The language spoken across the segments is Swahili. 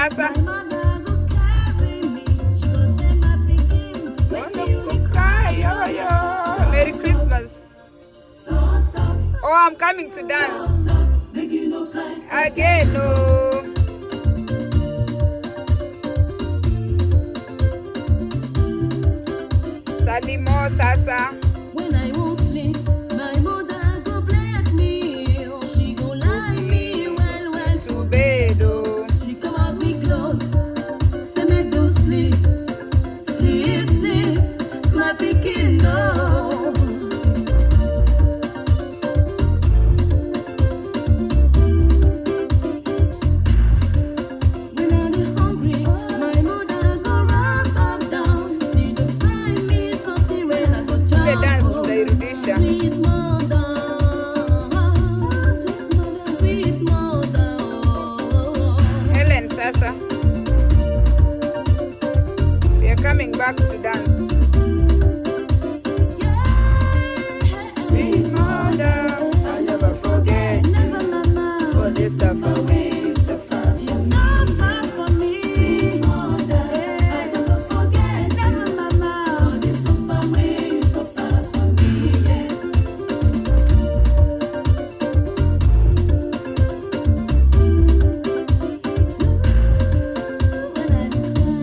sasa. Merry Christmas. Oh, I'm coming to dance again. Oh. Salimo sasa. When I won't sleep, my mother go play at me. Oh, she go lie me well to bed. Oh. She come out me clothes, say me do sleep, sleep, sleep, my pikin no. When I'm hungry, my mother go run up down. She do find me something when I go The dance chop. tunairudisha. Sweet mother, sweet mother. Helen sasa. We are coming back to dance. Sweet mother, I'll never forget you. Never, mama. For the suffer we suffer. You suffer for me. Sweet mother, I never forget. Never, mama. For the suffer way you suffer for me. Yeah. When I cry,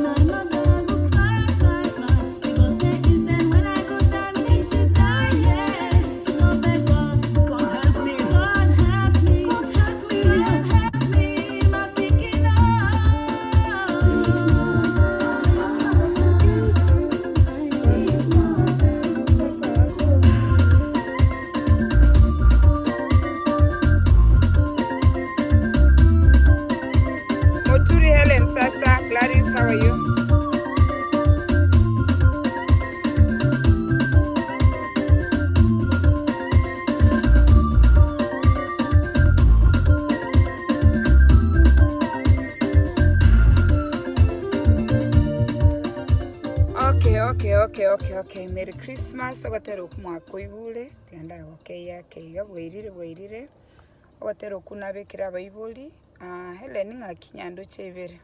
my mother go cry, cry, cry. She go say it's then when I go down, then she die, yeah. She go beg God, God help me, God help me, God help me, God help me, my pikin Moturi Helen sasa. Gladys, how are you? Okay. Merry Christmas. Ogatera okumwaka igure. Tianda okeya keiga bwairire. Ogatera okunabekera abaiboli. Helen ng'akinyando chebere.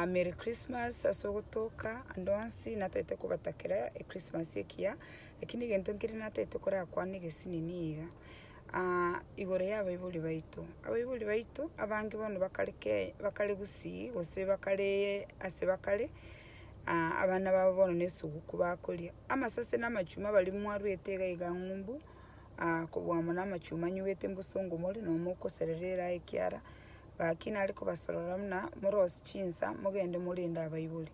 Merry Christmas asogotoka andonsi natete kubatakira Christmas ekia lakini gento nkiri natete kora kwani gesinini iga igore ya abaiboli baitu abangi bono bakale gusi gose bakale ase bakale abana babo bono nesuguku bakolia amasase n'amachuma bali mwarwetega igangumbu kubwamo n'amachuma nyuwete mbusongo moli no mukoserera ekiara bakina ariko basorora muna murosi chinsa mugende mulinda abaibuli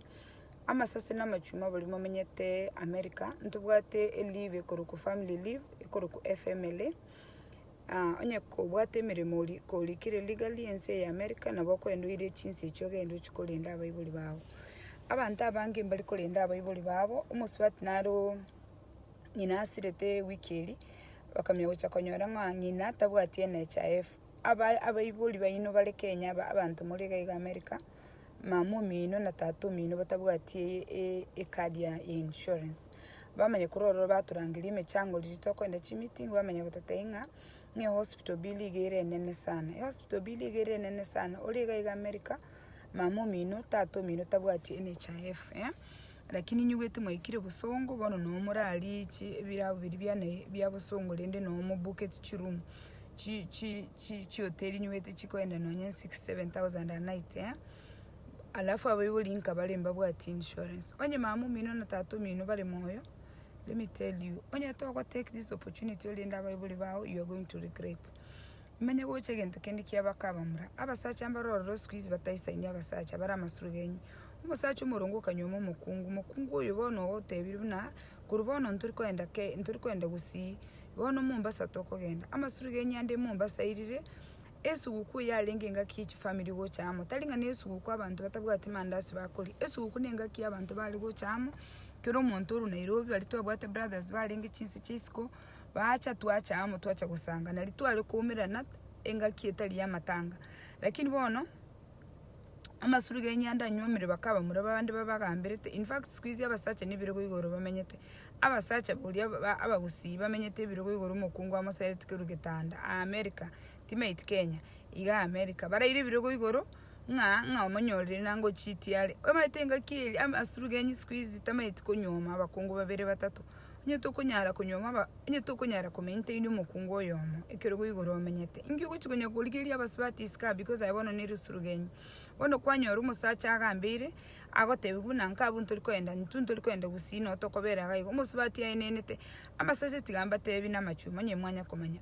amasase n'amachuma bali mumenyete America ntubwate leave ekoroku family leave ekoroku FMLA onye ko bwate mirimo ko likire legally ense ya America naboko enduire chinsi echo gendo chikolinda abaibuli bawo abantu abange mbali kolinda abaibuli babo umuswati naro nyina asirete wikeli bakamya gucha konyora nyina tabwati NHIF abaibuli bayino bale Kenya abantu muri ga America mamu mino na tatu mino batabwati ekadi ya insurance bamanye kuroro baturangira imechango lito kwenda meeting bamanye gutatenga ni hospital bill igere nene sana hospital bill igere nene sana uri ga America mamu mino tatu mino tabwati NHIF lakini nyugete mwikire busongo bono no murali birabo biri bya busongo lende no mu bucket chirum chi hotel nyugete chikwenda no 6-7,000 a night alafu abaibuli inka balemba bwati insurance onye mamu mino na tatu mino bale moyo. Let me tell you, onye to take this opportunity olinda abaibuli bawo, you are going to regret. Manye goche gento kendi kyabakabamura abasacha ambaroro squeeze batayisaini abasacha bara masurugenyi umusacha umurongo kanyomo mukungu oyo bono otebiruna kurubono nturi kwenda gusi bono Mombasa toko genda amasurugenyi ande Mombasa irire esuguku yalengenga kichi family go chamo talinga nesuguku abantu batabwati mandasi bakoli esuguku nenga ki abantu bali go chamo kiro montoro Nairobi bali twabwate brothers balenge chinsi chisiko bacha tuacha gusanga nali twale kumirana enga kietali ya matanga lakini bono amasurugenyi anda nyomere bakaba muri babandi babagambirete in fact squeeze abasacha nibirego igoro bamenyete abasacha buri abagusi bamenyete birego igoro mukungu amasayete kerugetanda America timate Kenya iga America baraire birogo igoro nga omonyorire nango chitiale omaitenga kiri amasurugenyi squeeze tamaiti konyoma abakungu babere batatu nyeto kunyara kunyoma nyeto kunyara komente indi mukungu oyomo ekirogo igoro omenyete ingi kuchikonya kuligiria abasubati iska because I want to surugenyi bono kwanyora umusacha agambire agotebe bunanka abuntu likwenda ntuntu likwenda gusino tokobera gayigo umusubati yainenete amasase tigamba tebi namachuma nye mwanya komanya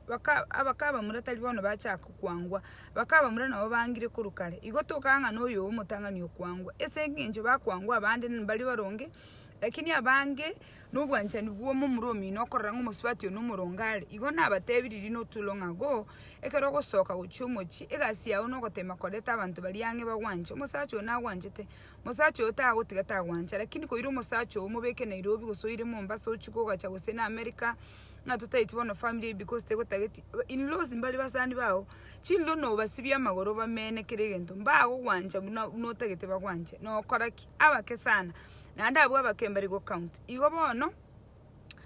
abakaba muratali bono bachaka kwangwa bakaba mura nabo bangire kurukale igotokanga noyo umutangani okwangwa ese nginje bakwangwa abandi bali baronge lakini abange nubwanchani bwo mu muromi nokorra ng'umusubati n'umurongale igo nabatebiriri no tulongago ekero gosoka guchumochi egasi yawo nogotema koleta abantu bali yange bagwanje umusacho nagwanjete musacho otagotiga tagwanje lakini koiro umusacho umubeke Nairobi gosoire Mombasa ochikoga cha gose na America na tutaiti bono family because tego tageti in laws mbali basani bawo chindo no basibya magoro bamene kiregento mbago gwanja no tagete bagwanje no koraki abake sana nanda abwa bakembari go count igo bono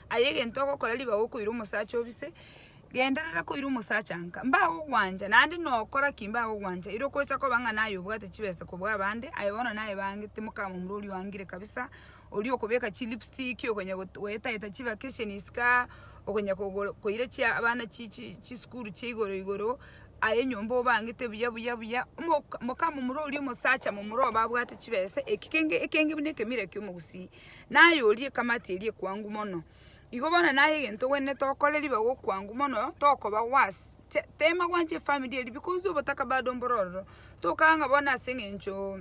ayege ntoko korali bago kuira umusacha obise gendarara kuira umusacha nka mbago gwanja nandi no kora kimbago gwanja iro kocha ko banga nayo bwate chibese ko bwa bande ayibona naye bange timuka mu muruli wangire kabisa oli okubeka chi lipstick okenya weta eta chi vacation iska okenya ko ire chi abana chi school chi igoro aye nyombo bange tebuya muka mu muroli umusacha mu muro babwate chibese ekenge bineke mireke umugusi nayo oli kamati eli kwangu mono igobona naye gento wenne tokoleli bago kwangu mono tokoba wasi tema gwanje family eli because obotaka bado mbororo tokanga bona sengencho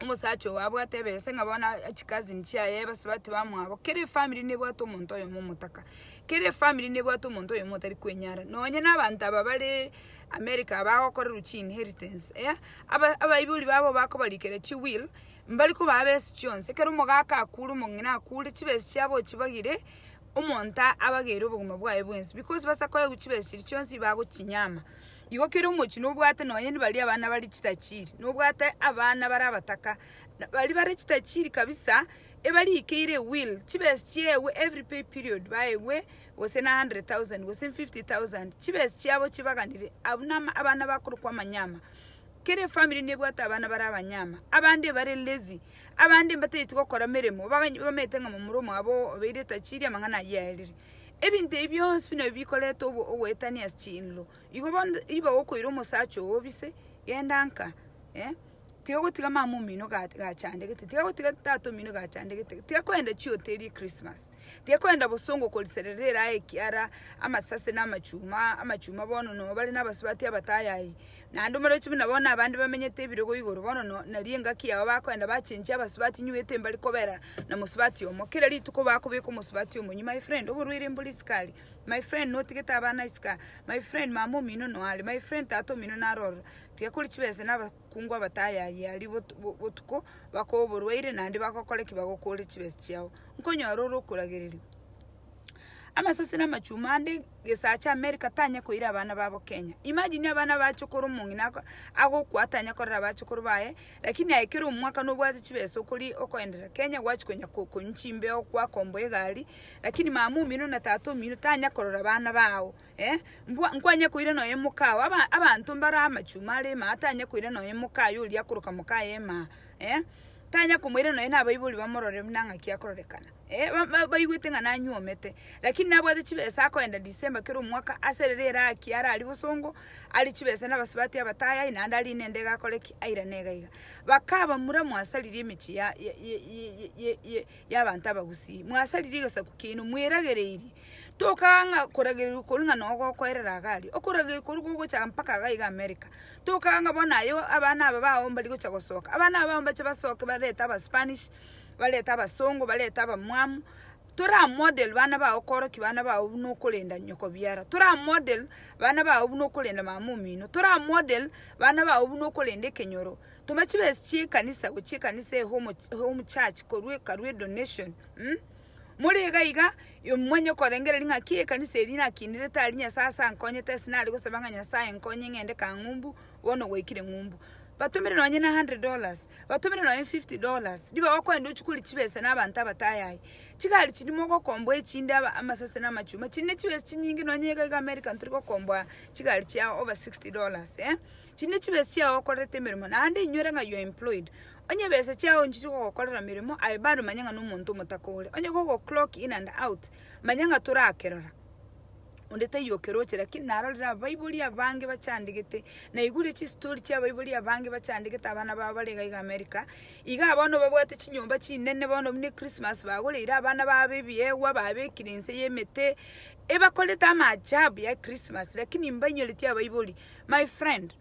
umusacho wabwate bese ngabona achikazi nchiaye basubati bamwabo kere family nebwato omuntu oyo mumutaka kere family nebwato omuntu oyo mutari kwenyara nonye nabantu ababale America abakora ruchi inheritance abayibuli babo bakobalikere chi will mbali ko babese chonse kero mugaka akuru mungina akure chibese cyabo kibagire umonta abagere ubuguma bwaye bwensi because basakoye guchibese chonse bago kinyama igo kero umukino ubwate nonye bali abana bali kitakiri nubwate abana barabataka bali kitakiri kabisa ebali ikire will chibese cyewe every pay period bayewe wose na 100,000 wose 50,000 chibese cyabo kibaganire abana bakuru kwa manyama kere family nebwate abana barabanyama abandi bare lazy abandi mbatete gukora meremo bametenga mu muromo abo beire takiri amangana yelire ebinte byonse bino bikoleto owetani aschinlo iba okoira umusacho obise yendanka tiga gutiga mamu mino gachandegete tiga gutiga tato mino gachandegete tiga kwenda chioteri Christmas tiga kwenda bosongo kolisererera ekiara amasase n'amachuma bono no bali n'abasubati abatayayi nando mero chibina bona abandi bamenyete ibirogo igoro bono no nalienga kiyawo bakwenda bachinje abasubati nyuwete mbali kobera na musubati omo kira lituko bakubika musubati omo my friend oburwire mbuliskali my friend no tigeta abana iska my friend mamu mino no ali my friend tato mino naroro tiga kuri chibese n'abakungwa batayayi ali botuko bakoborwire nandi bakokoleki bagokole chibese cyao nkonyororo kuragirira amasasi n'amachuma ande gesacha America tanya koira abana babo Kenya imagine abana bacukuru mungina ago kwatanya korera bacukuru baye lakini ayikira umwaka no bwati chibeso kuri okoendera Kenya gwachikonya ko nchimbe okwa kombo egali lakini mamu mino na tato mino tanya korera abana bawo nkwanya koira no yemukawo abantu mbara amachuma ale matanya koira no yemukayo uli akuruka mukaye ma tanya kumwire no ina bayibuli bamorore mnanga kiakorekana bayigwete ngana nyomete lakini nabwate chibesa akoenda December kero mwaka asererera kiara ali busongo ali chibesa nabasubati abataya inanda ali nendega koleki aira negaiga bakaba mura mwasaliriye michi ya abantu abagusi mwasaliriye gasa kukino mweragereiri tokanga koragerera kulinga nogo kwerera gali okoragerera kurugo cha mpaka gaiga America tokanga bonayo abana babaho mbali go chagosoka abana babaho bacha basoka baleta aba Spanish baleta abasongo baleta abamwamu tura model bana ba okoro kibana ba ubuno kulenda nyoko byara tura model bana ba ubuno kulenda mamumino tura model bana ba ubuno kulenda kenyoro tumachibesi kanisa uchikanise home church karwe donation muri gaiga yomwenye korengere linga kie kanisa elina kinire talinya sasa nkonye tesina ali gusabanga nyasaye nkonye ngende ka ngumbu wono wekire ngumbu batumire nonye na $100 batumire nonye $50 diba wakwenda uchukuli chibese n'abantu abatayayi chikali chidimo gokombwa echinde amasase n'amachuma chine chibese chinyingi nonye ga American turi gokombwa chikali chia over $60 chine chibese chia wakorete mirimo nandi inyore nga you employed onye bese chia onchiri gokorera mirimo aibado manyanga n'umuntu mutakole onye go clock in and out manyanga turakerora ondete yokeroche lakini naralira Bible ya bange bacyandigite na igure chi story cya Bible ya bange bacyandigite abana babalega iga America iga abano babwate chinyumba chinene bono ni Christmas bagole ira abana babebiye wababekirinse yemete ebakoleta amajabu ya Christmas lakini mbanyoleti ya Bible my friend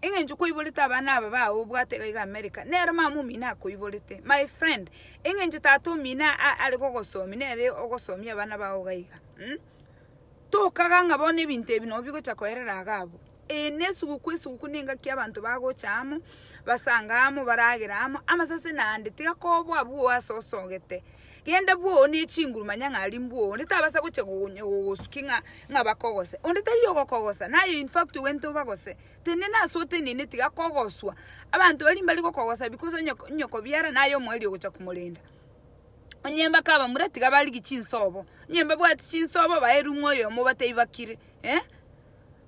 ingenje ko iboleta abana aba bawo bwate iga America nero mamu mina ko ibolete my friend ingenje tato mina ali kogosomi nere ogosomi abana bawo gaiga tokaganga bone ebintu ebino biko chakoerera agabo nesuku kwesuku ninga ki abantu bagochamo basangamo baragiramo amasase nande tikakobwa bwo asosogete genda bwo ni chinguru manyanga ali mbwo nitabasa guche gosukinga ngabakogose onditari yogokogosa nayo in fact wento bagose tenena sote nini tikakogoswa abantu bali mbali gokogosa because nyoko byara nayo mweli ogocha kumulinda onyemba kaba murati gabali gichinsobo nyemba bwati chinsobo baheru mwoyo mo bateyibakire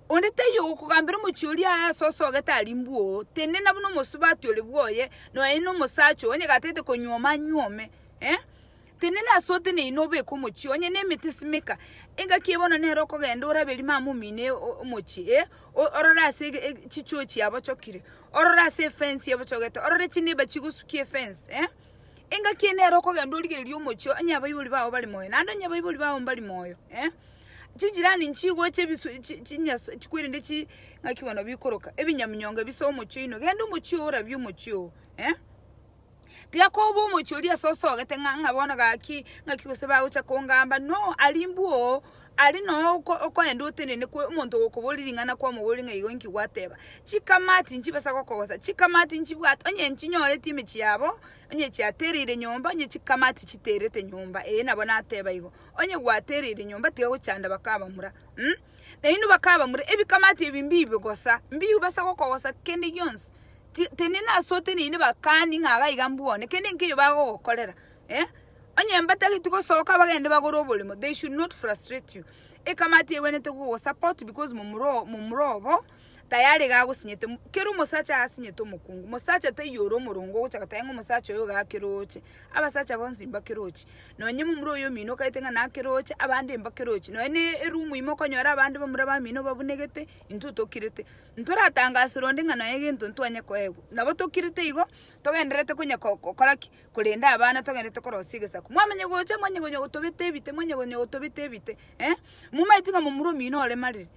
ondete yo kugambira mucyuri aya sosogeta ali mbwo tenena buno musubati ole bwoye no eno musacho onye gatete konyoma nyome tenena sote ne inobe ko muci onye ne mitisimika inga kibona ne roko genda urabeli mamu mine muci orora se chichochi abachokire orora se fence abachogeta orora chiniba chigusukie fence inga kienero ko gando ligeri omocho anya Bible bawo bali moyo nando anya Bible bawo bali moyo chijirani nchigo chebisu chinyaso chikwirinde chi ngakibona bikoroka ebinyamnyonga biso omocho ino gendo omocho ora byomocho tiya ko bo omocho lia soso gete ngabona gaki ngakigose bawo chakongamba no alimbuo ali no oko endo tenene ko umuntu okoboliringana kwa mubolinga igonki gwateba chikamati nchibasa kokosa chikamati nchibwata onye nchinyore time chiyabo onye chiaterire nyomba onye chikamati chiterete nyomba nabona ateba igo onye gwaterire nyomba tiga guchanda bakaba mura na ino bakaba mura ebikamati ebimbibe gosa mbiyu basa kokosa kende yons tenena sote ni bakani ngaga igambuone kende nkiyo bago gokorera onye mbatagi tuko soka bagende bagoro bolimo they should not frustrate you ekamati ewenete go support because mumurobo tayari gago sinyete kero musacha asinyeto mukungu musacha tayoro murongo guchaka tayengo musacha yo gakeroche abasacha bonzimba keroche nonye mumuro yo mino kaitenga na keroche abande mba keroche none erumu imoko nyora abande bamura bamino babunegete intuto kirete ntora tangasiro ndinga naye ntuntu anye kwego nabo tokirete igo togenderete kunya kokoraki kulenda abana togendete korosigesa kumwamenye goche mwenye gonyo gotobete bite mwenye gonyo gotobete bite mumaitinga mumuro mino ole marire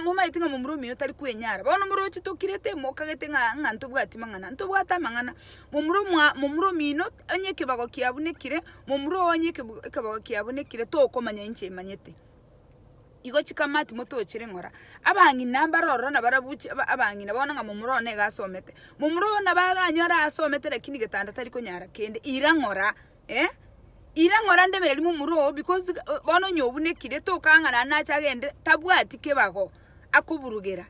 muma itinga mumuro mino tari kwenyara bono muro chitokirete mokagete nga ntobwati mangana ntobwata mangana mumuro mino anye kebago kiabunekire mumuro onye kebago kiabunekire tokomanya inche manyete igo chikamati moto chire ngora abangi namba roro na barabuchi abangi nabona nga mumuro ne gasomete mumuro na baranyora asomete lakini getanda tari konyara kende irangora irangora ndemere mumuro because bono nyobunekire tokangana na chagende tabwati kebago akuburugera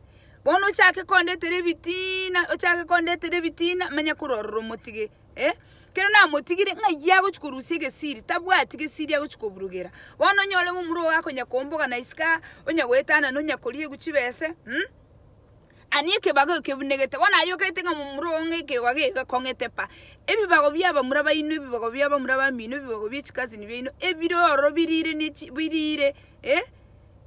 bono chake konde televitina manya kurororo motige kero na motigire ngayago chukurusige siri tabwati ke siri yago chukuburugera bono nyole mumuro wako nyakomboga na iska onya gwetana no nyakoliye guchibese anike bago kebunegete bona ayo kaitenga mumuro ngeke wage kongete pa ebibago byaba muraba ino ebibago byaba muraba mino ebibago by'ikikazi nibino ebiroro birire birire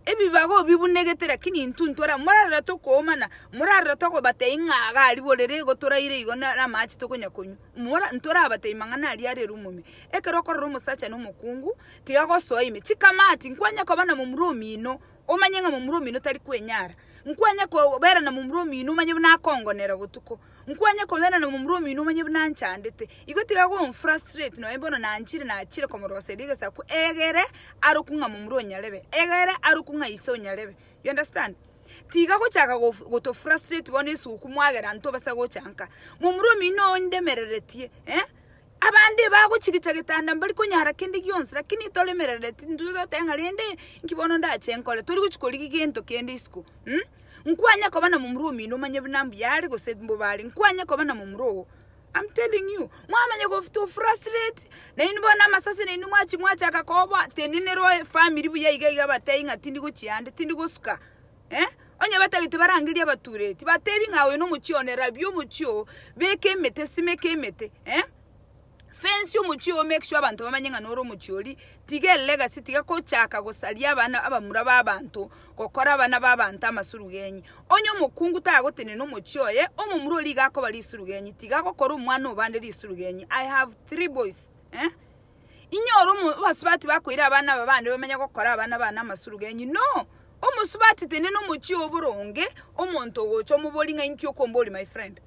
ebibago bibunegete lakini ntuntora murara to komana murara to ko bateinga gali bolere go toraire igo na machi to konya konyu mura ntora bateimangana ali are rumumi ekeroko rumu sacha no mukungu tigago soime chikamati nkwanya ko bana mumuro mino omanyenga mumuro mino tari kwenyara nkwanya ko bera na mumuro mino manye na kongonera butuko nkwanya ko bera na mumuro mino manye na nchandete igo tigago frustrate no ebono na nchire na chire ko morose digasa ku egere arukunga mumuro nyarebe egere arukunga iso nyarebe you understand tigago chaka go to frustrate bone su kumwagera nto basa go chanka mumuro mino ndemereretie abandi baguchigicha gitanda mbali kunyara kindi gyonse lakini tolemerere tinduza tenga lende nkibono ndache nkole tuli kuchikoli gigento kende isku nkwanya ko bana mumrumi no manye binambi yali go sedimbo bali nkwanya ko bana mumro. I'm telling you mwamanye go to frustrate na inibona masasi na inumwachi mwacha akakoba teninero family buya iga batayinga tindi go chiande tindi go suka onye batagite barangiriye abatureti batebi nkawe no mucyonera byo mucyo beke mete simeke mete fence y'umucyo make sure abantu bamanyenga noro mucyori tige legacy tige ko cyaka gosalia abana abamura babantu gokora abana babantu amasurugenyi onye mukungu tagotene no mucyoye omumurori gako bali surugenyi tiga ko kora umwana ubande ri surugenyi. I have 3 boys inyoro basubati bakwira abana babande bamenya gokora abana amasurugenyi no omusubati tene no mucyo buronge omuntu gocho muboli nka inkyo komboli my friend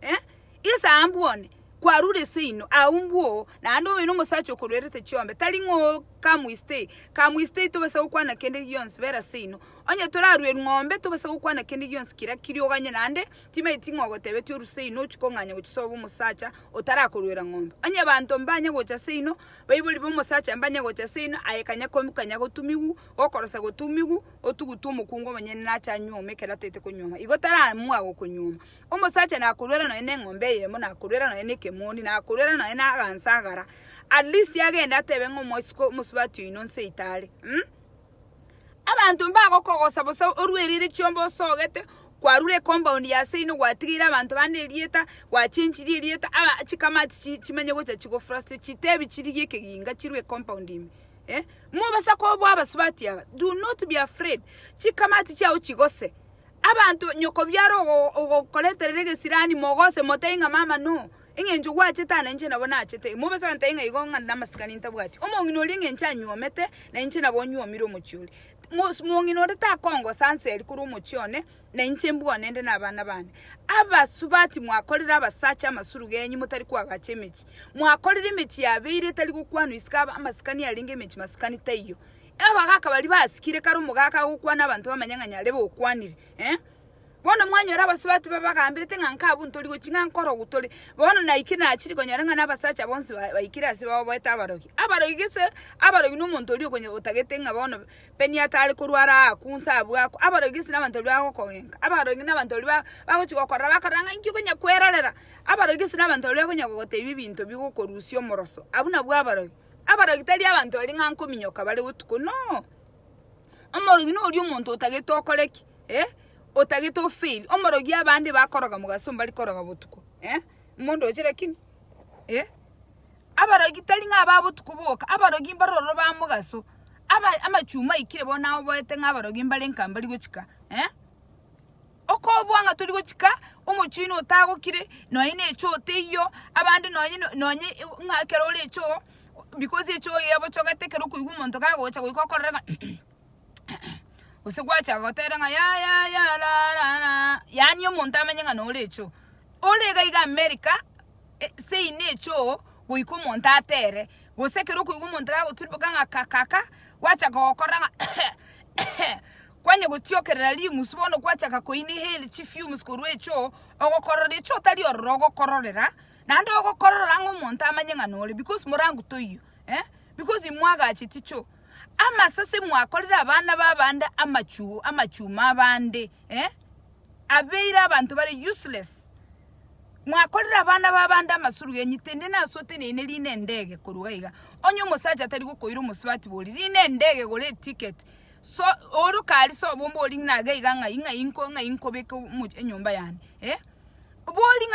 isa ambuone kwarure sino aumbuo na ando wino musacho kurwerete chombe talingo kamwiste to basa ukwana kende yons vera sino onye torarwe ngombe to basa ukwana kende yons kira kirioganye nande time itingo gotebe tyo rusino chikonganya guchisobo musacha otarakurwera ngombe onye bantu mbanya gocha sino bayibuli bo musacha mbanya gocha sino ayekanya komukanya gotumigu okorosa gotumigu otugutumu kungo manyene nacha nyome kera tete kunyoma igotara mwago kunyoma omusacha nakurwera no ene ngombe yemo nakurwera no ene moni na kurera na ena gansagara at least yagenda atebe ngomosko musubati inonse itale abantu mbago kogosa bosa orwerire cyombo sogete kwarure compound ya seino gwatigira abantu bandelieta gwachinchiri elieta aba chikamati chimenye gocha chigo frustrate chitebi chiriye keginga chirwe compound imi mubasa ko bwa basubati aba do not be afraid chikamati chao chigose abantu nyoko byaro ogokoleterege sirani mogose motenga mama no ingenjo gwachitana nche nabona achete mubasa ntainga igonga ndamasikani ntabwati omongino lingencha nyomete na nche nabonyo miro mucyuri mongino reta kongo sanseri kuri umucyone na nche mbone nde nabana bane abasubati mwakolera abasacha amasurugenyi mutari kwagachemechi mwakolera imichi yabire tari gukwanu iskaba amasikani yalinge imichi masikani tayo abagaka bali basikire karo mugaka gukwana abantu bamanyanganya lebo okwanire bono mwanyora abasubati babagambire tenganka abuntu ligo kinga nkoro gutole bono naikina akiri konyaranga nabasacha bonse bayikira siba bweta abarogi gise abarogi n'umuntu ligo konye utagetenga bono peni atali kurwara akunsa abwako abarogi gise n'abantu bako konyenga abarogi n'abantu bako chigokora bakaranga inki konya kwerorera abarogi gise n'abantu bako konya gogote ibintu bigukorusyo moroso abuna bwa abarogi tali abantu bali nkanko minyoka bali utuko no amorogi no uri umuntu utagetokoreki otagito fail omorogi abandi bakoroga mugasomba likoroga butuko mondo ojera kini abarogi tali ngababutuko boka abarogi mbaroro ba mugaso amachuma ikire bona boete ngabarogi mbale nkamba ligochika okobwanga tuli gochika umuchino otagokire no ine echo teyo abandi nonye ngakero lecho because echo yabo chogatekero kuigu monto kagocha kuikokorera usegwacha goteranga ya la yani omuntu amanyanga no lecho olega iga America sei necho guiko monta atere gosekero kuigu monto goturiboga kakaka wacha gokoranga kwanye gutiokerera limu subono kwacha kakoine heli chifumes korwecho ogokorora echo tali orogo kororera nando ogokorora ngomuntu amanyanga no le because morangu toyo because imwaga chiticho ama sase mwakolera abana babanda amachuma abande abeira abantu bari useless mwakolera abana babanda amasuru yenyitende nasote nene line ndege kurugaiga onyo musaja atari gukoira umusubati boli line ndege gole ticket so oru kali so bombo oli nagaiga nga inko beke mu enyomba yani boli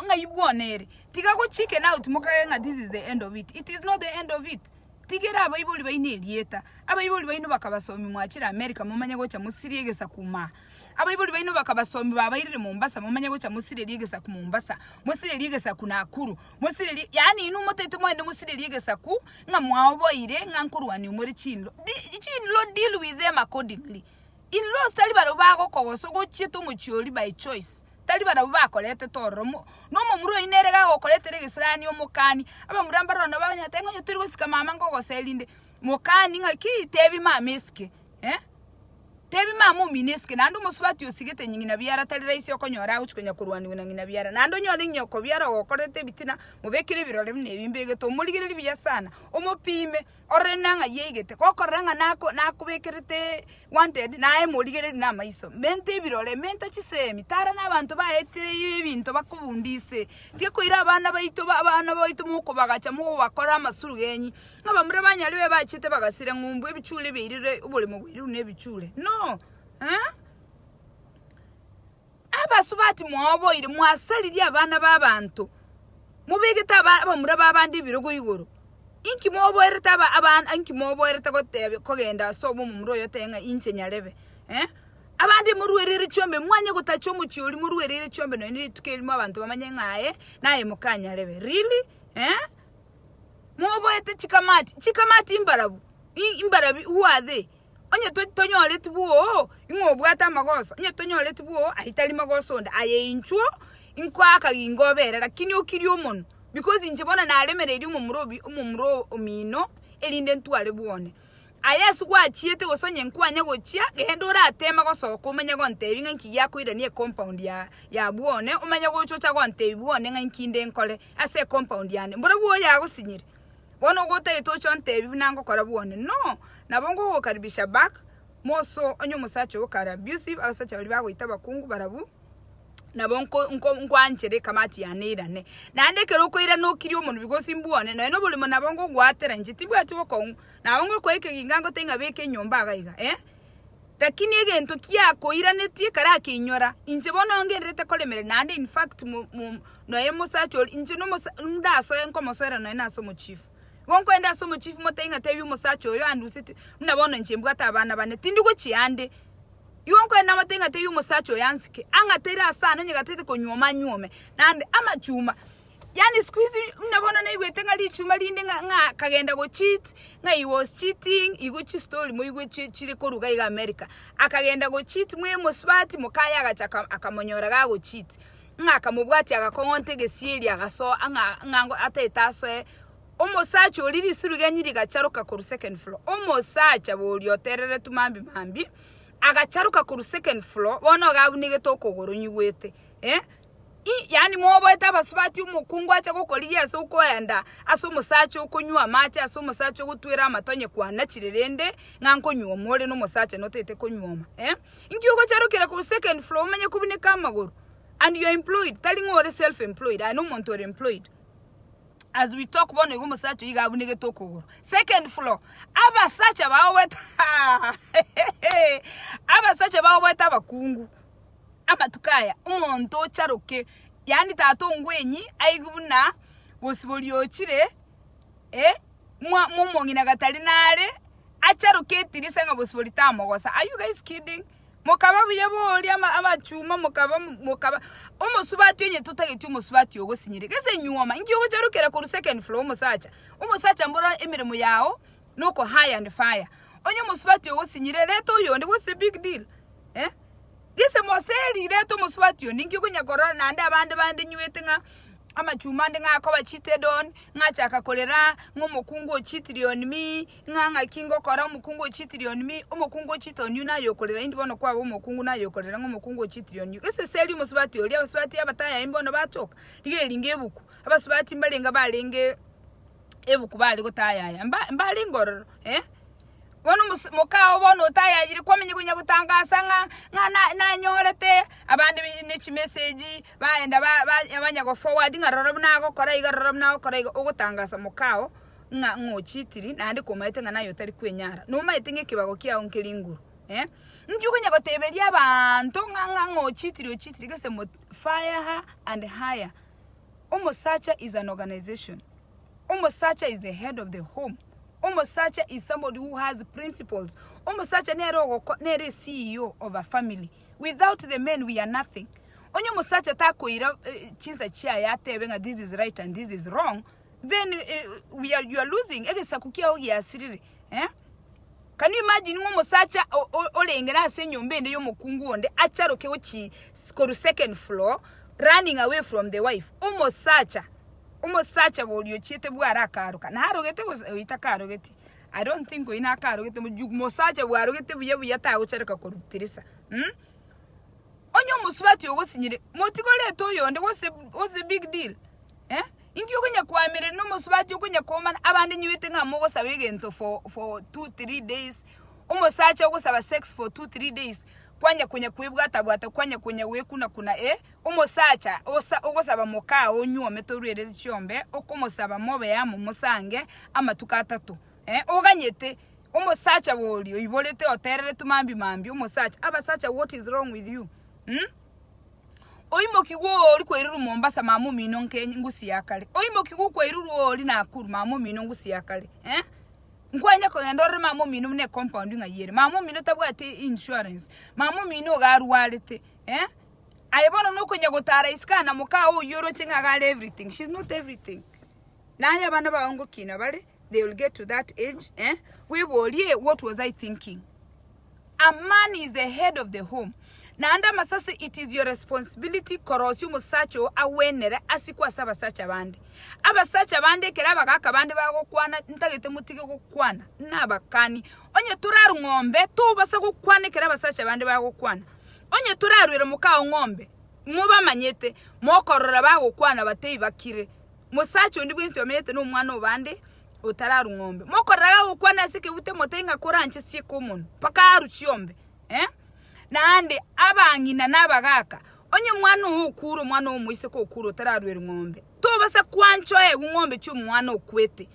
nga ibwonere tiga go chicken out mukaye nga this is the end of it is not the end of it tigera abayibuli bayine elieta abayibuli bayino bakabasomi mwakira America mumanya gocha musiriyegesa kuma abayibuli bayino bakabasomi babayire Mombasa mumanya gocha musiriyegesa ku Mombasa musiriyegesa ku Nakuru musiriyegesa yani inu motete mwende musiriyegesa ku nga mwaboire nga nkuruwani muri chinlo deal with them accordingly in laws tali baro bago kogoso go chito muchioli by choice tali baro bakolete toromo no mumuro inerega go koletere gisirani omukani aba murambaro na banyatengo nyoturi gusika mama ngo goselinde mukani nga ki tebi mameske tebi mamu mineske nando musubati osigete nyingina byara tali raisi okonyora uchikonya kurwani wina ngina byara nando nyori nyoko byara okorete bitina mubekire birole bine bimbege to muligire bya sana omopime orenanga yegete kokoranga nakubekirete wanted nae muligire na maiso mente birole mente chisemi tara nabantu baetire ibintu bakubundise tie koira abana baito muko bagacha mu bakora amasuru genyi ngabamure banyali be bachite bagasire ngumbu ebichule beirire ubole mu bwiru nebichule no abasubati mwoboire mwasaliri abana babantu mubegeta abamura babandi birogo yigoro inki mwoboire taba abana inki mwoboire takotebe kogenda sobo mu muro yotenga inche nyarebe abandi muruwerere chombe mwanye gutacho mu cyuri muruwerere chombe no ni tukelimo abantu bamanye ngaye naye mukanya rebe really mwoboye chikamati imbarabi who are they onye tonyole tubuo ingobwata magoso onye tonyole tubuo ahitali magoso nda aye inchuo inkwaka ingobera lakini okiri omuntu because injibona nalemereri umumuro omino elinde ntwale buone ayesu kwachiete gosonye nkwanya gochia gendora atema gosoko umenya gontebi nki yakwira ni compound ya buone umenya gochocha gontebi buone nkinde nkole ase compound yane mbura buo ya gosinyire bono gote itocho ntebi nango kora buone no nabongo gokaribisha back moso onyo musacho okara abusive abasacha bali bagwita bakungu barabu nabonko nkwanchere kamati yanirane nandekero koira no kiri omuntu bigosi mbuone no buli mona bongo gwatera njitibwa ati boko nabongo kweke gingango tenga beke nyomba agaiga lakini egento kiakoira netie kara kinyora inje bono ngerete kolemere nande in fact no yemusacho inje no ndaso enko mosera no naso mu chief gonko enda so mu chief motenga tebi musacho yo andusiti nabona nje mbwata abana bane tindi go chiande yonko enda matenga tebi musacho yansike angatera sana nyegatete ko nyome nande amachuma yani squeeze nabona naigwete ngali chuma linde nga kagenda go cheat nga he was cheating igo chi story mo igo chiri ko ruga iga America akagenda go cheat mwe muswati mukaya agachaka akamonyora ga go cheat nga kamubwati agakongontege sieli agaso ngango atetaso omosacha oliri suruganyiri gacharuka ku second floor omosacha bolyoterere tumambi agacharuka ku second floor bono gabunige tokogoro nyigwete yani mwoboeta abasubati umukungu acha gukora yeso ukoenda aso musacha ukunywa amache aso musacha gutwira amatonye kwana kirerende nganko nyuwa mole no musacha notete konyuma ingi uko charukira ku second floor umenye kubineka amaguru and you are employed telling or self employed I know monto employed as we talk bono igu musacha igabunige tokogoro second floor abasacha baweta abakungu amatukaya umuntu charuke yani tato ngwenyi aigubuna bosiboliokire mumongina gatalinale acharuke tirisanga bosibolita mogosa. Are you guys kidding? Mokaba biyaboli amachuma mokaba omusubati yenye tutagiti omusubati ogosinyire gese nyuma ingi ogo charukera ku second floor umusacha mbora emirimo yawo nuko high and fire onyo musubati ogosinyire leto yonde what's the big deal gise moseli leto musubati yonde ingi kunyakora nande abandi nywete nga amachuma ndinga ko bachite don ngachaka kolera ngomukungu ochitirion mi nganga kingo kora umukungu ochitirion mi umukungu ochitoni nayo kolera indi bono kwa umukungu nayo kolera ngomukungu ochitirion gese seli musubati yoli abasubati abataya imbono batoka ligere lingebuku abasubati mbalenga balenge ebuku bali gotaya mbalingororo bono mukao bono taya yiri kwamenye kunya gutangasa nga na nyorete abandi ne message baenda abanya go forward ngaroro nago kora igaroro nago kora ugutangasa mukao nga ngochitiri nandi komaite nga nayo tari kwenyara no maite ngekibago kya onkelinguru ndi kunya goteberia abantu nga ngochitiri gese fire her and hire. Omosacha is an organization. Omosacha is the head of the home. Omosacha is somebody who has principles. Omosacha nere CEO of a family. Without the men, we are nothing. Onyo Mosacha tako ira chinsa chia yate benga this is right and this is wrong. Then you are losing. Ege sakukia ogi asiriri. Can you imagine Mosacha ole ingena senyombe nde yo mukungu onde acharoke ochi skoru second floor running away from the wife. Omosacha bolyo chiete bwara karuka na harogete oita karogeti I don't think we na karo gete musacha bwaro gete buya ta gucereka kurutirisa onyo musubati ogosinyire motikole to yonde what's the big deal inki okunya kwamire no musubati okunya komana abandi nyiwete ngamo gosaba egento for 2-3 days umusacha ogosaba sex for 2-3 days kwanya kunya kwibwata kwanya kunya wekuna umusacha ogosaba moka onyu ometorwere chiombe okomosaba mobe ya musange amatuka 3 oganyete umusacha woli oyibolete oterere tumambi umusacha abasacha what is wrong with you oyimoki wo oli kweruru Mombasa mamu mino nkenye ngusi yakale oyimoki wo kweruru oli nakuru mamu mino ngusi yakale nkwanya ko ndore mamu mino ne compound ngayere mamu mino tabwate insurance mamu mino garwalete ayibona nokunya gutara iskana muka o yoro chinga gale everything she's not everything naye abana baongo kina bale they will get to that age we bolie what was I thinking. A man is the head of the home. Naanda masase it is your responsibility korosi musacho awenere asikwa saba sacha bande. Aba sacha bande kelaba kaka bande bago kwana ntagete mutike kukwana nabakani. Onye turaru ngombe tu basa kukwane kelaba sacha bande bago kwana. Onye turaru ere muka ngombe muba manyete mokorora bago kwana batei bakire. Musacho ndibwinsi omete no mwana obande utararu ngombe. Mokorora bago kwana sike bute motenga koranche sieko umuntu paka aruchiombe. Naande abangina nabagaka onye mwana okuru mwana omwise ko okuru tararwera ngombe to basa kwancho ngombe cyo mwana okwete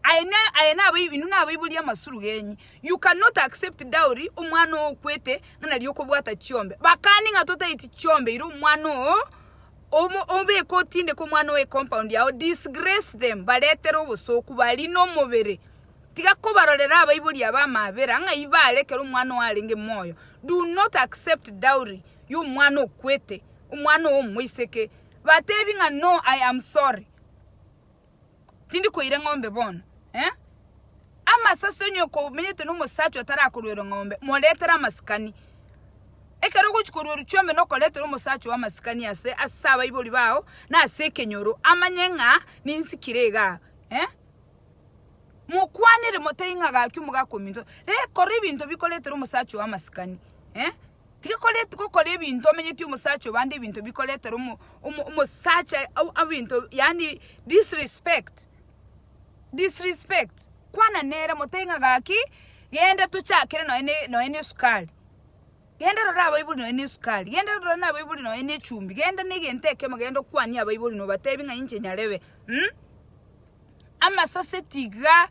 aina ibintu nabibuli amasuru genyi you cannot accept dowry umwana okwete ngana lyoko bwata chiombe bakani ngatota iti chiombe iru mwana obe ko tinde ko mwana we compound yao disgrace them baletero bosoku bali no mubere tiga ko barolera abayibuli abamabera nga ibale kero umwana walenge moyo. Do not accept dowry you mwana okwete umwana omwiseke batebi nga no I am sorry tindi ko ire ngombe bono ama sase nyoko menyete no musacho atarakurwera ngombe moletera maskani ekero guchikurwera cyombe no koletera umusacho wa maskani ase asaba ibuli bawo na asekenyoro amanyenga ninsikirega mukwanire moteinga gaki mugakominto kore bintu bikoletera umusacho wa maskani tikolete kokole ibintu amenyeti umusacho bande ibintu bikoletera umusacha abintu yani disrespect kwana nera moteinga gaki yenda tuchakire no ene sukali yenda raba ibuli no ene sukali yenda raba ibuli no ene chumbi yenda nigenteke magendo kwani abayibuli no batebi nga inche nyarebe amasase tiga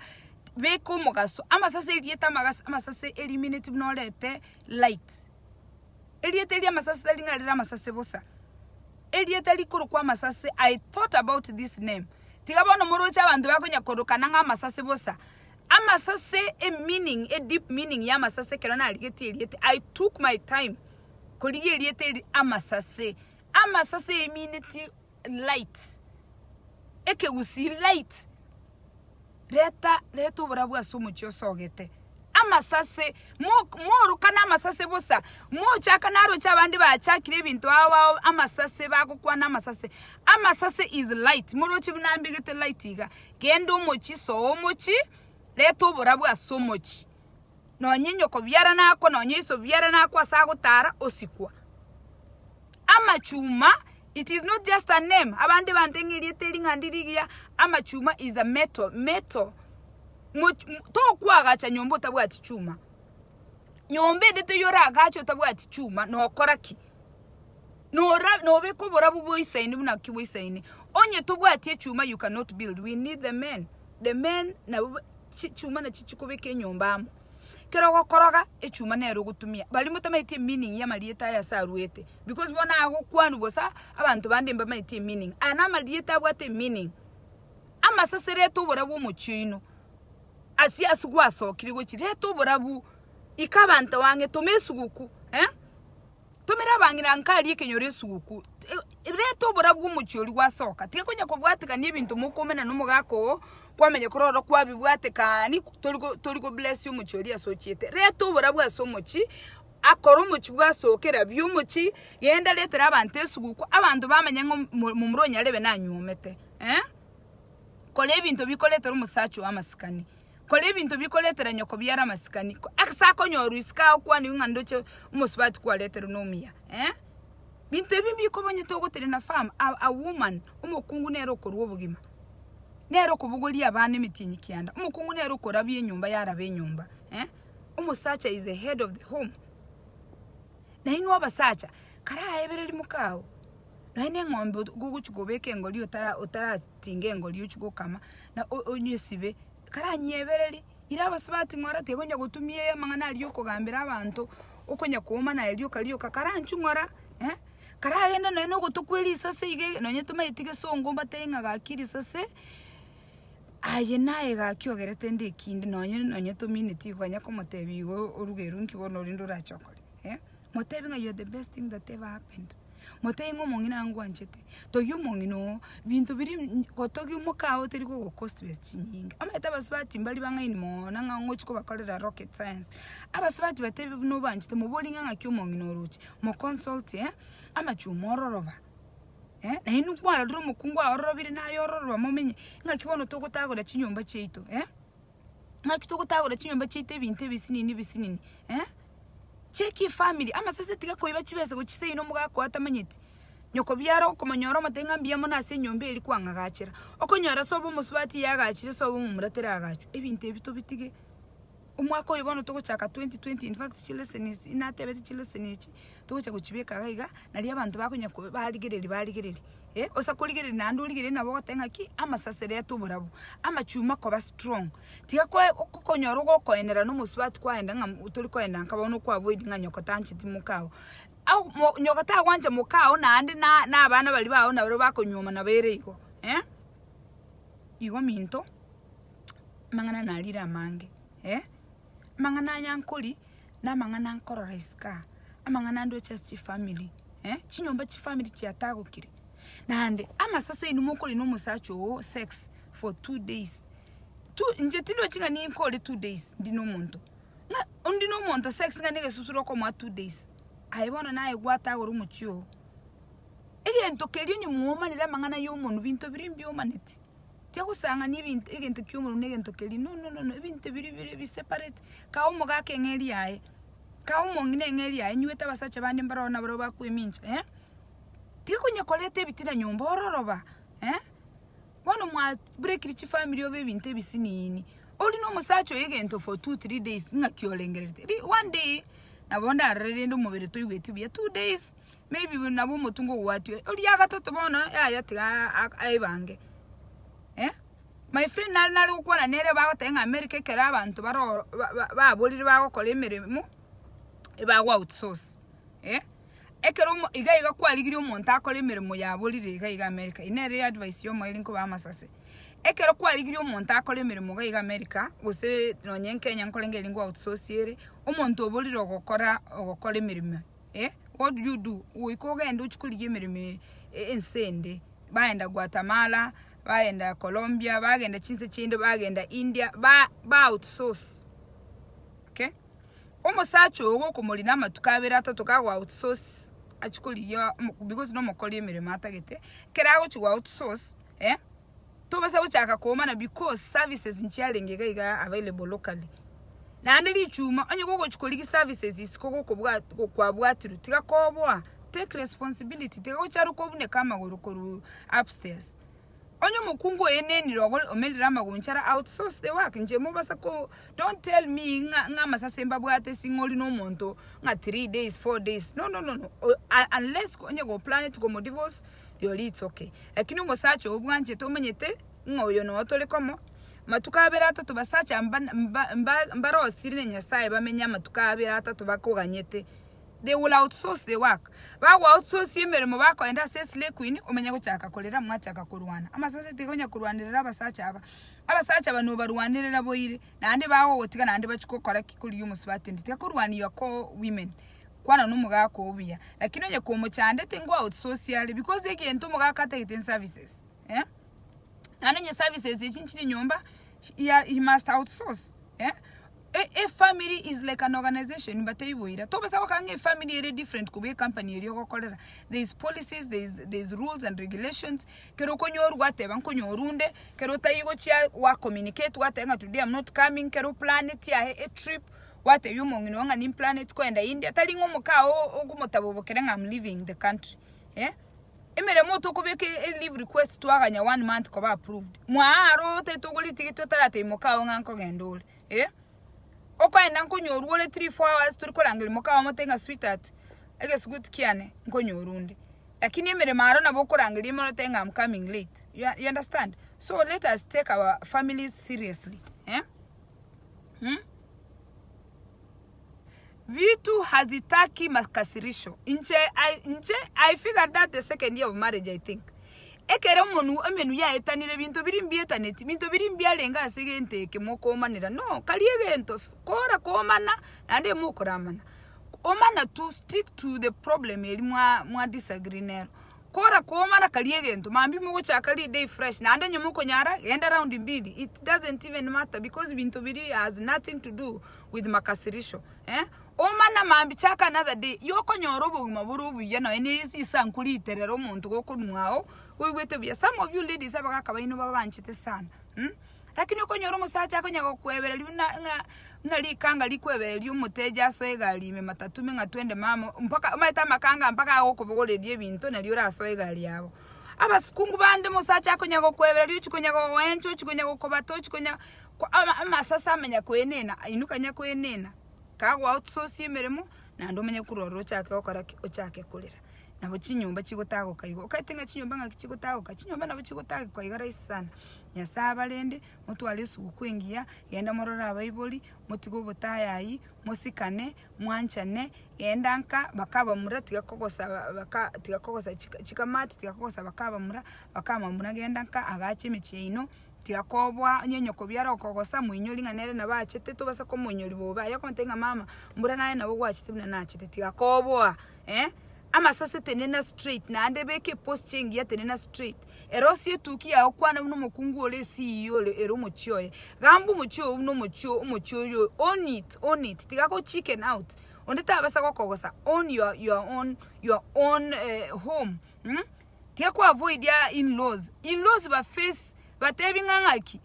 beko mugaso amasase elieta magasa amasase eliminate nolete light elieta elia masase lingalira amasase bosa elieta likuru kwa masase. I thought about this name tiga bono murocha abantu bakonya korokana nga amasase bosa amasase a meaning a deep meaning ya amasase kerana aligeti elieta. I took my time koligi elieta amasase immunity light eke usi light Leta uburabu asumu cyosogete amasase mo kana amasase bosa mo chaka naro cyabandi bachakire ibintu awa amasase bagukwana amasase is light muro kibunambigete light iga gendo umuchi so umuchi leta uburabu asumochi nonyenyo ko byara nako nonyiso byara nako asagutara osikwa amachuma. It is not just a name. Abandi bantengiri telling andirigia amachuma is a metal. To kwa gacha nyombo tabu ati chuma. Nyombe dete yora gacha tabu ati chuma no koraki. No beko borabu boy sayini buna kiboy sayini. Onye tabu ati chuma you cannot build. We need the men. The men na chuma na chichukubeke nyombamo. Kero koroga echuma na erogutumia bali mutamaite meaning ya malieta ya saruete because bona ago kwanu bosa abantu bande mba maite meaning ana malieta bwate meaning ama sasere to borabu muchino asi asugwa so kirigo chire to borabu ikabanta wange tomesuguku tomera bangira nkali kenyore suguku reto borabu muchori gwasoka tikonya ko bwatika n'ibintu mukomena n'umugako kwamenye kororo kwabibwateka ni toliko bless you muchori associate reto borabu asomochi akoro muchi bwasokera byumuchi yenda letera abantu esuguku abantu bamenye mu muronya lebe nanyumete kole ibintu bikoletera umusacho amasikani kole bintu bikoletera nyoko byara masikani akasako nyoru iska kwani ngandoche umusubati kwaletera nomia bintu ebimbi ko banyetogotere na farm a woman umukungu nero korwo obugima nero kubugoli abana emitinyi kyanda umukungu nero korabye nyumba yarabe nyumba umusacha is the head of the home na inu abasacha kara ebereri mukao na ine ngombe guguchugobeke ngoli utara tinge ngoli uchugokama na onyesibe kara nyebereri ira basubati ngora tegonya gutumie mangana aliyo kugambira abantu ukonya kuoma na aliyo kaliyo kakara nchungora kara yenda no gutukweli sase ige nonye tumayitige songo mbatenga gakiri sase aye naye gakyogerete ndikindi nonye tuminiti kwanya komotebigo orugeru nkibono rindo rachokole motebi nga you're the best thing that ever happened motengo mongina angwanchete to yumongino bintu biri kotogi umukao teri go cost best nyinga ameta basubati mbali bangaini mona ngangochiko bakolera rocket science abasubati batebi no banchite mubolinga ngakyomongino ruchi mo consult amachumororoba na inu kwara ru mukungu arorobiri na yororoba momenye ngakibono togotagora chinyomba cheito ngakitogotagora chinyomba cheite binte bisinini cheki family ama sase tiga koiba chibese guchise ino mugako atamanyiti nyoko byaro komanyoro matenga mbiyamo nase nyombe eri kwanga gachira okonyora sobo musubati yagachire sobo mumuratera agachu ebinte bito bitige umwako ibono togochaka 2020 in fact chilesenisi inatebete chileseniki togocha kuchibeka gaiga nali abantu bakonya ko baligereri osakuligereri nandi uligereri nabo gotenga ki amasasere yatuburabu amachuma ko ba strong tiga ko kokonyoro gokoenera no musubati kwaenda ngam utuli koenda nkabona ko avoid nganyoko tanchiti mukao au nyokota gwanje mukao nandi na abana bali bawo nabo bakonyoma na bereiko igo minto mangana nalira mange mangana nyankoli na mangana nkorora iska amangana ndo chest family chinyomba chi family chiatagukire nande ama sasa inu mukoli no musacho sex for 2 days nje tino chinga ni nkole 2 days ndino muntu ndino muntu sex ngane susuro ko mwa 2 days ayibona naye gwata guru muchyo egento kelini muoma nira mangana yo muntu binto birimbi omaneti kusanga n'ibintu egento cy'umuntu n'egento keli no ibintu biri separate ka umuga kengeri yae ka umongine ngeri yae nyweta basacha bandi mbarona baro bakwimincha tikunya kolete bitina nyomba ororoba wano mwa break rich family of ebintu bisinini oli no musacho egento for 2-3 days ngakyolengerete one day nabonda arerendo mubere to igwetu bya 2 days maybe nabo mutungo wati oli yagatoto bona tiga aibange my friend nari ukwana nere bagotenga America kera abantu baro babolire bagokora emirimo ebago outsource ekero iga kwaligiri omuntu akora emirimo yabolire iga America inere advice yo moiling ko bamasase ekero kwaligiri omuntu akora emirimo iga America gose nonye Kenya nkolenge lingwa outsource ere omuntu obolire ogokora emirimo what do you do uikogenda uchukulige emirimo ensende baenda Guatemala baenda Colombia bagenda chinse chinde bagenda India ba outsource omusacho ogo kumulina matukabera atatoka outsource achikuliyo because no mukoli emirimo atagete kerago chu outsource tobasa buchaka koma na because services nchialengega iga available locally na andeli chuma onye gogo chikoligi services isikoko kwabwatiru tiga kobwa take responsibility tiga gocharu kobune kama gorukoru upstairs onyo mukungu eneni rogo omelira magunchara outsource the work nje mubasa ko don't tell me nga masasemba bwate singoli no monto nga 3 days 4 days no unless onye go planet go divorce it's okay lakini umusacho obwanje tomenyete ngoyo no otole komo matukabera atatu basacha mbaro sirine nyasaye bamenya matukabera atatu bakoganyete they will outsource the work bawo outsource emirimo bakoenda assessle queen umenya ko cyaka kolera mwachaka kurwana amasase tigonya kurwanirira abasacha bano barwanirira boyire nande bawo wotiga nande bachikokora kikuri yumusubati ndika kurwaniyo ko women kwana numuga ko obiya lakini onye ko muchande tengo outsource yale because egento muga kata services nanye services echinchiri nyomba he must outsource A family is like an organization, but a family is different. Could be a company. There is policies, there is rules and regulations. Kero konyor whatever konyor runde. Kero tayigo chia wa communicate whatever today I'm not coming. Kero planet ya a trip. What you mong an planet ko and India. Telling omokao ogumotabo kereng I'm leaving the country. Yeah. Emere moto ko beke leave request to aganya 1 month ko ba approved. Mwaro te togoli tikito tarate mokao nganko gendol. Yeah. Oka nanko nyoru ole 3-4 hours turi korangeli mokao motenga sweetheart. Ege sugut kiane nko nyorunde. Lakini emere maro na bokorangeli mo tenga I'm coming late. You understand? So let us take our families seriously. Yeah? Vitu hazitaki makasirisho. I figured that the second year of marriage, I think. Ekere monu amenu ya etanire bintu birimbi etaneti bintu birimbi alenga asegente ke mokomanira no kaliegento kora komana ande mokoramana omana to stick to the problem eri mwa disagree nero kora komana kaliegento mambi mo chakali day fresh na ande nyomoko nyara enda round mbili. It doesn't even matter because bintu biri has nothing to do with makasirisho. Omana mambi chaka another day yoko nyorobo maburubu yana enisi sankuli iterero muntu gokunwao wigwete bya. Some of you ladies abaka baino babanchite sana lakini yoko nyoromo sacha ko nyago kwebera ngalikanga likwebera lyumuteja soegali me matatu menga twende mama mpaka maita makanga mpaka okobogole lye bintu na lyora soegali yabo abasikungu bande musacha ko nyago kwebera lyo nyago wencho nyago kobato chikonya amasasa amenya kwenena inuka nya kwenena kago outsource emeremo na ndo menye kuroro chake okora ochake kulira nabo chinyumba chigotago kaigo okaitenga chinyumba nga chigotago chinyumba nabo chigotago kwaigara isana nyasaba lende mutu alisu kwengia yenda morora abayiboli mutigo botayayi musikane mwanchane yenda nka bakaba mura tigakogosa chikamati tigakogosa bakaba mura bakama mura yenda nka agache michino tiakobwa nyenyoko byara okogosa muinyoli nganere na bachete to basa ko muinyoli boba yakontenga mama mbura naye nabo gwachite bina nachite tiakobwa amasase tenena straight na ande beke posting ya tenena straight erosi etuki ya okwana no mukungu ole CEO le ero mochioye gambu mochio no mochio yo on it tigako chicken out ondeta basa kogosa on your own home tiako avoid ya in-laws ba face batebi ngangaki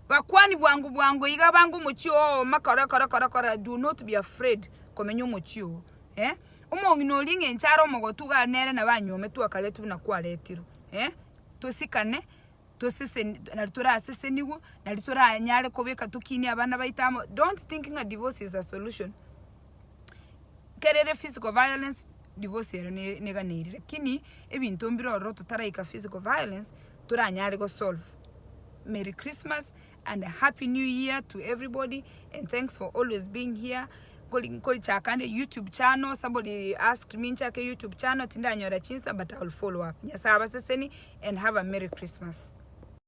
bakwani bwangu iga bangu mochio makara do not be afraid komenyo mochio umongi no linge ncharo mogotuga nere na banyome twakaletu na kwaletiro tusikane tusise na litura asese nigo na litura nyale kobeka tukini abana baitamo. Don't thinking a divorce is a solution. Kerere physical violence divorce ere nega nere kini ebintu mbiro ro tutaraika physical violence turanyale go solve. Merry Christmas and a happy new year to everybody, and thanks for always being here. Chakande YouTube channel. Somebody asked me chake YouTube channel tinda nyora chinsa, but I'll follow up. Nyasaba seseni and have a Merry Christmas.